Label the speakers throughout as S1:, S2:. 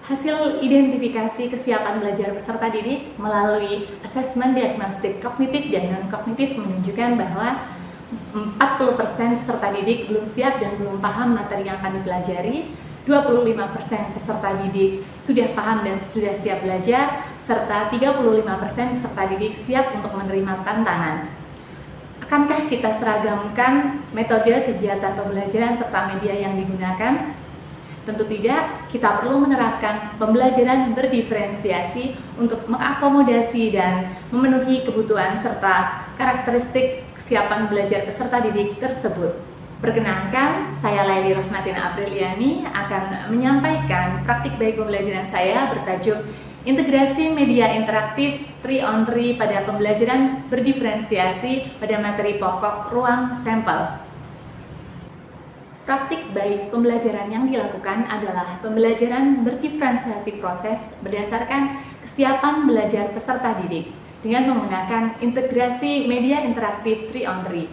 S1: Hasil identifikasi kesiapan belajar peserta didik melalui asesmen diagnostik kognitif dan non-kognitif menunjukkan bahwa 40% peserta didik belum siap dan belum paham materi yang akan dipelajari, 25% peserta didik sudah paham dan sudah siap belajar, serta 35% peserta didik siap untuk menerima tantangan. Akankah kita seragamkan metode kegiatan pembelajaran serta media yang digunakan? Tentu tidak, kita perlu menerapkan pembelajaran berdiferensiasi untuk mengakomodasi dan memenuhi kebutuhan serta karakteristik kesiapan belajar peserta didik tersebut. Perkenankan, saya Laili Rahmatin Apriliani akan menyampaikan praktik baik pembelajaran saya bertajuk Integrasi Media Interaktif 3on3 pada pembelajaran berdiferensiasi pada materi pokok ruang sampel. Praktik baik pembelajaran yang dilakukan adalah pembelajaran berdiferensiasi proses berdasarkan kesiapan belajar peserta didik dengan menggunakan integrasi media interaktif 3on3.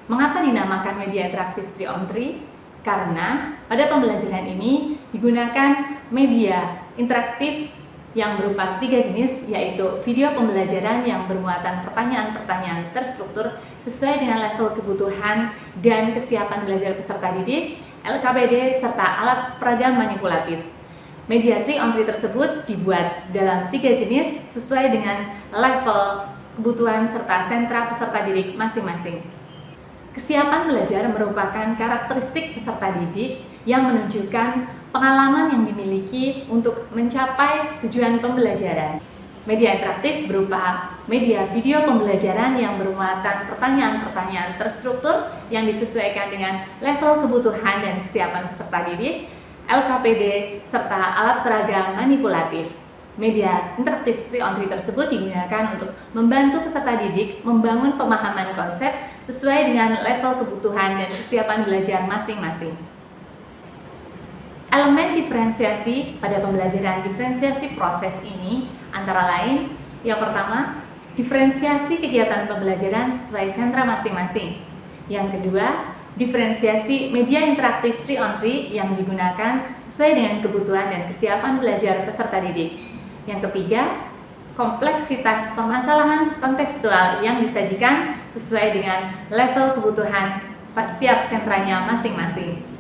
S1: Mengapa dinamakan media interaktif 3on3? Karena pada pembelajaran ini digunakan media interaktif yang berupa 3 jenis, yaitu video pembelajaran yang bermuatan pertanyaan-pertanyaan terstruktur sesuai dengan level kebutuhan dan kesiapan belajar peserta didik, LKPD, serta alat peragam manipulatif. Media 3on3 tersebut dibuat dalam 3 jenis sesuai dengan level kebutuhan serta sentra peserta didik masing-masing. Kesiapan belajar merupakan karakteristik peserta didik yang menunjukkan pengalaman yang dimiliki untuk mencapai tujuan pembelajaran. Media interaktif berupa media video pembelajaran yang bermuatan pertanyaan-pertanyaan terstruktur yang disesuaikan dengan level kebutuhan dan kesiapan peserta didik, LKPD, serta alat peragam manipulatif. Media interaktif 3on3 tersebut digunakan untuk membantu peserta didik membangun pemahaman konsep sesuai dengan level kebutuhan dan kesiapan belajar masing-masing. Elemen diferensiasi pada pembelajaran diferensiasi proses ini antara lain, yang pertama, diferensiasi kegiatan pembelajaran sesuai sentra masing-masing. Yang kedua, diferensiasi media interaktif 3on3 yang digunakan sesuai dengan kebutuhan dan kesiapan belajar peserta didik. Yang ketiga, kompleksitas permasalahan kontekstual yang disajikan sesuai dengan level kebutuhan setiap sentranya masing-masing.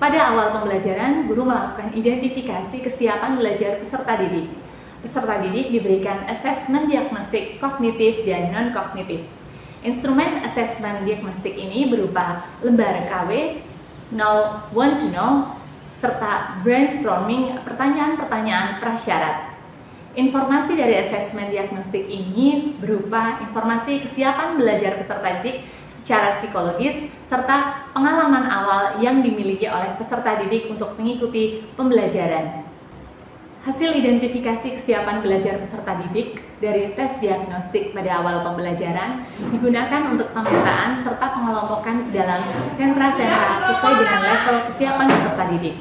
S1: Pada awal pembelajaran, guru melakukan identifikasi kesiapan belajar peserta didik. Peserta didik diberikan asesmen diagnostik kognitif dan non-kognitif. Instrumen asesmen diagnostik ini berupa lembar KW, Know, Want to Know, serta brainstorming pertanyaan-pertanyaan prasyarat. Informasi dari asesmen diagnostik ini berupa informasi kesiapan belajar peserta didik secara psikologis serta pengalaman awal yang dimiliki oleh peserta didik untuk mengikuti pembelajaran. Hasil identifikasi kesiapan belajar peserta didik dari tes diagnostik pada awal pembelajaran digunakan untuk pemetaan serta pengelompokan dalam sentra-sentra sesuai dengan level kesiapan peserta didik.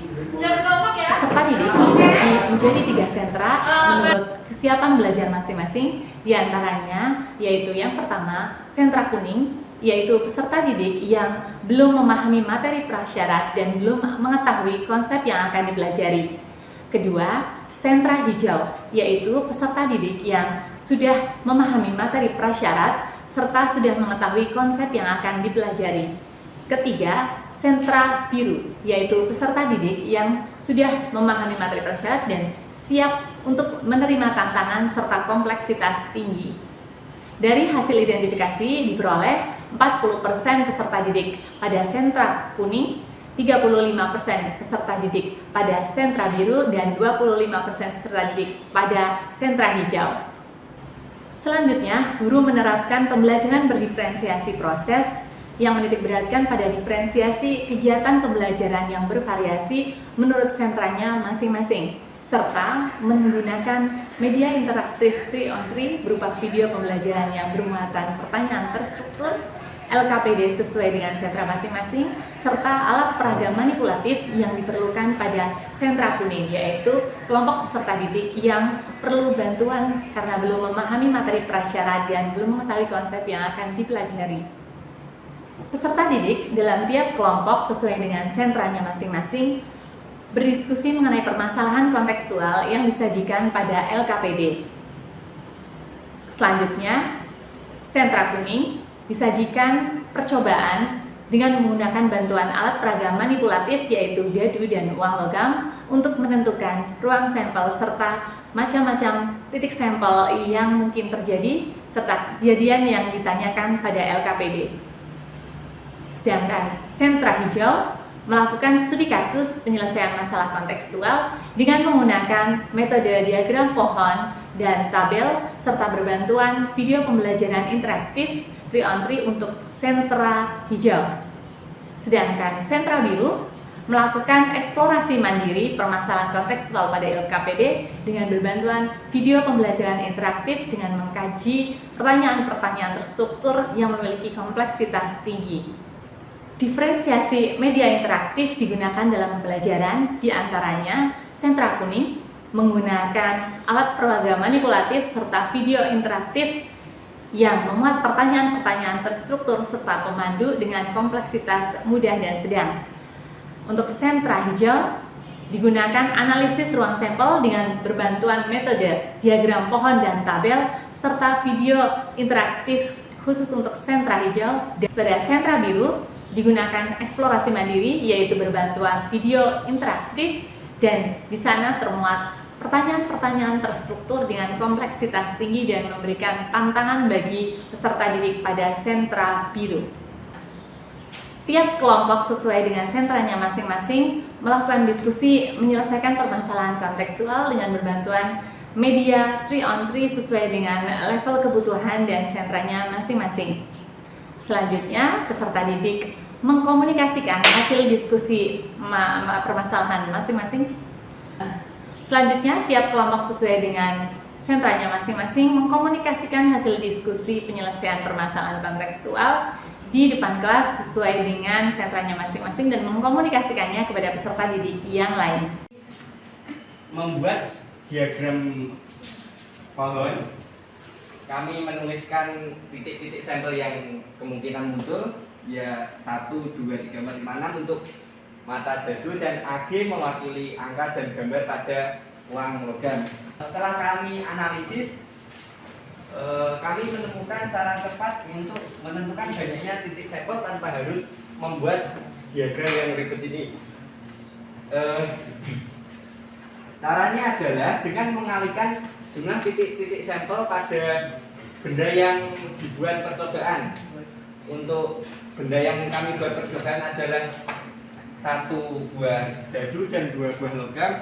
S1: Peserta didik dibagi menjadi 3 sentra menurut kesiapan belajar masing-masing, diantaranya yaitu yang pertama, sentra kuning, yaitu peserta didik yang belum memahami materi prasyarat dan belum mengetahui konsep yang akan dipelajari. Kedua, sentra hijau, yaitu peserta didik yang sudah memahami materi prasyarat serta sudah mengetahui konsep yang akan dipelajari. Ketiga, sentra biru, yaitu peserta didik yang sudah memahami materi prasyarat dan siap untuk menerima tantangan serta kompleksitas tinggi. Dari hasil identifikasi diperoleh 40% peserta didik pada sentra kuning, 35% peserta didik pada sentra biru, dan 25% peserta didik pada sentra hijau. Selanjutnya, guru menerapkan pembelajaran berdiferensiasi proses yang menitikberatkan pada diferensiasi kegiatan pembelajaran yang bervariasi menurut sentranya masing-masing, serta menggunakan media interaktif 3on3 berupa video pembelajaran yang bermuatan pertanyaan terstruktur, LKPD sesuai dengan sentra masing-masing, serta alat peragam manipulatif yang diperlukan pada sentra kuning, yaitu kelompok peserta didik yang perlu bantuan karena belum memahami materi prasyarat dan belum mengetahui konsep yang akan dipelajari. Peserta didik dalam tiap kelompok sesuai dengan sentranya masing-masing berdiskusi mengenai permasalahan kontekstual yang disajikan pada LKPD. Selanjutnya, sentra kuning disajikan percobaan dengan menggunakan bantuan alat peraga manipulatif yaitu dadu dan uang logam untuk menentukan ruang sampel serta macam-macam titik sampel yang mungkin terjadi serta kejadian yang ditanyakan pada LKPD. Sedangkan sentra hijau melakukan studi kasus penyelesaian masalah kontekstual dengan menggunakan metode diagram pohon dan tabel serta berbantuan video pembelajaran interaktif 3-on-3 untuk sentra hijau. Sedangkan sentra biru melakukan eksplorasi mandiri permasalahan kontekstual pada LKPD dengan berbantuan video pembelajaran interaktif dengan mengkaji pertanyaan-pertanyaan terstruktur yang memiliki kompleksitas tinggi. Diferensiasi media interaktif digunakan dalam pembelajaran, diantaranya sentra kuning menggunakan alat peraga manipulatif serta video interaktif yang memuat pertanyaan-pertanyaan terstruktur serta pemandu dengan kompleksitas mudah dan sedang. Untuk sentra hijau digunakan analisis ruang sampel dengan berbantuan metode diagram pohon dan tabel serta video interaktif khusus untuk sentra hijau. Dan pada sentra biru digunakan eksplorasi mandiri yaitu berbantuan video interaktif dan di sana termuat pertanyaan-pertanyaan terstruktur dengan kompleksitas tinggi dan memberikan tantangan bagi peserta didik pada sentra biru. Tiap kelompok sesuai dengan sentranya masing-masing melakukan diskusi menyelesaikan permasalahan kontekstual dengan berbantuan media 3-on-3 sesuai dengan level kebutuhan dan sentranya masing-masing. Selanjutnya, peserta didik mengkomunikasikan hasil diskusi permasalahan masing-masing. Selanjutnya, tiap kelompok sesuai dengan sentranya masing-masing mengkomunikasikan hasil diskusi penyelesaian permasalahan kontekstual di depan kelas sesuai dengan sentranya masing-masing dan mengkomunikasikannya kepada peserta didik yang lain.
S2: Membuat diagram pohon, kami menuliskan titik-titik sampel yang kemungkinan muncul, ya 1, 2, 3, 4, 5, 6 untuk mata dadu dan AG mewakili angka dan gambar pada uang logam. Setelah kami analisis, kami menemukan cara cepat untuk menentukan banyaknya titik sampel tanpa harus membuat diagram yang berikut ini. Caranya adalah dengan mengalihkan jumlah titik-titik sampel pada benda yang dibuat percobaan. Untuk benda yang kami buat percobaan adalah 1 buah dadu dan 2 buah logam.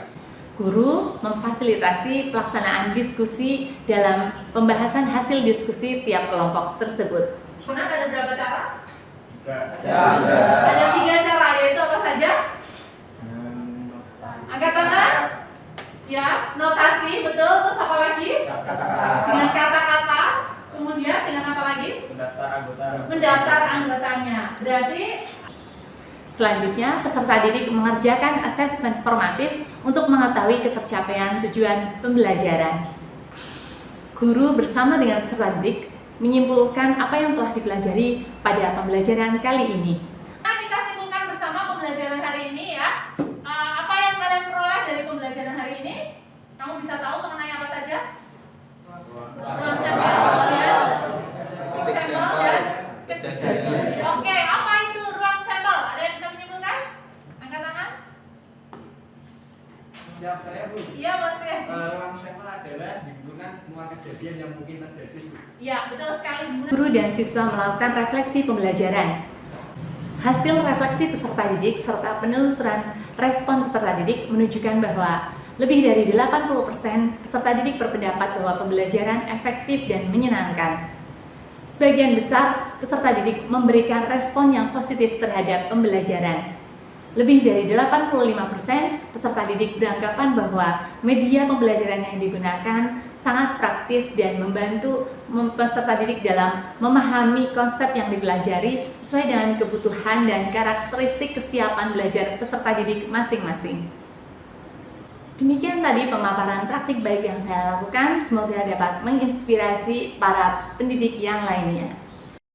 S1: Guru memfasilitasi pelaksanaan diskusi dalam pembahasan hasil diskusi tiap kelompok tersebut.
S3: Ada berapa cara?
S1: Ada 3 cara, yaitu apa saja? Angkat tangan. Ya, notasi, betul. Terus apa lagi? Dengan kata-kata. Kemudian dengan apa lagi? Mendaftar anggotanya. Berarti selanjutnya peserta didik mengerjakan asesmen formatif untuk mengetahui ketercapaian tujuan pembelajaran. Guru bersama dengan peserta didik menyimpulkan apa yang telah dipelajari pada pembelajaran kali ini.
S3: Kita simpulkan bersama pembelajaran hari ini ya. Apa yang kalian peroleh dari pembelajaran hari ini? Kamu bisa tahu mengenai apa saja? Oke, apa itu ruang sampel? Ada yang bisa menyimpulkan? Angkat tangan.
S2: Jawab saya, Bu.
S3: Iya, Mas Kris.
S2: Ruang sampel adalah digunakan semua kejadian yang mungkin terjadi.
S3: Iya, betul sekali.
S1: Guru dan siswa melakukan refleksi pembelajaran. Hasil refleksi peserta didik serta penelusuran respon peserta didik menunjukkan bahwa lebih dari 80% peserta didik berpendapat bahwa pembelajaran efektif dan menyenangkan. Sebagian besar peserta didik memberikan respon yang positif terhadap pembelajaran. Lebih dari 85% peserta didik beranggapan bahwa media pembelajaran yang digunakan sangat praktis dan membantu peserta didik dalam memahami konsep yang dipelajari sesuai dengan kebutuhan dan karakteristik kesiapan belajar peserta didik masing-masing. Demikian tadi pemaparan praktik baik yang saya lakukan, semoga dapat menginspirasi para pendidik yang lainnya.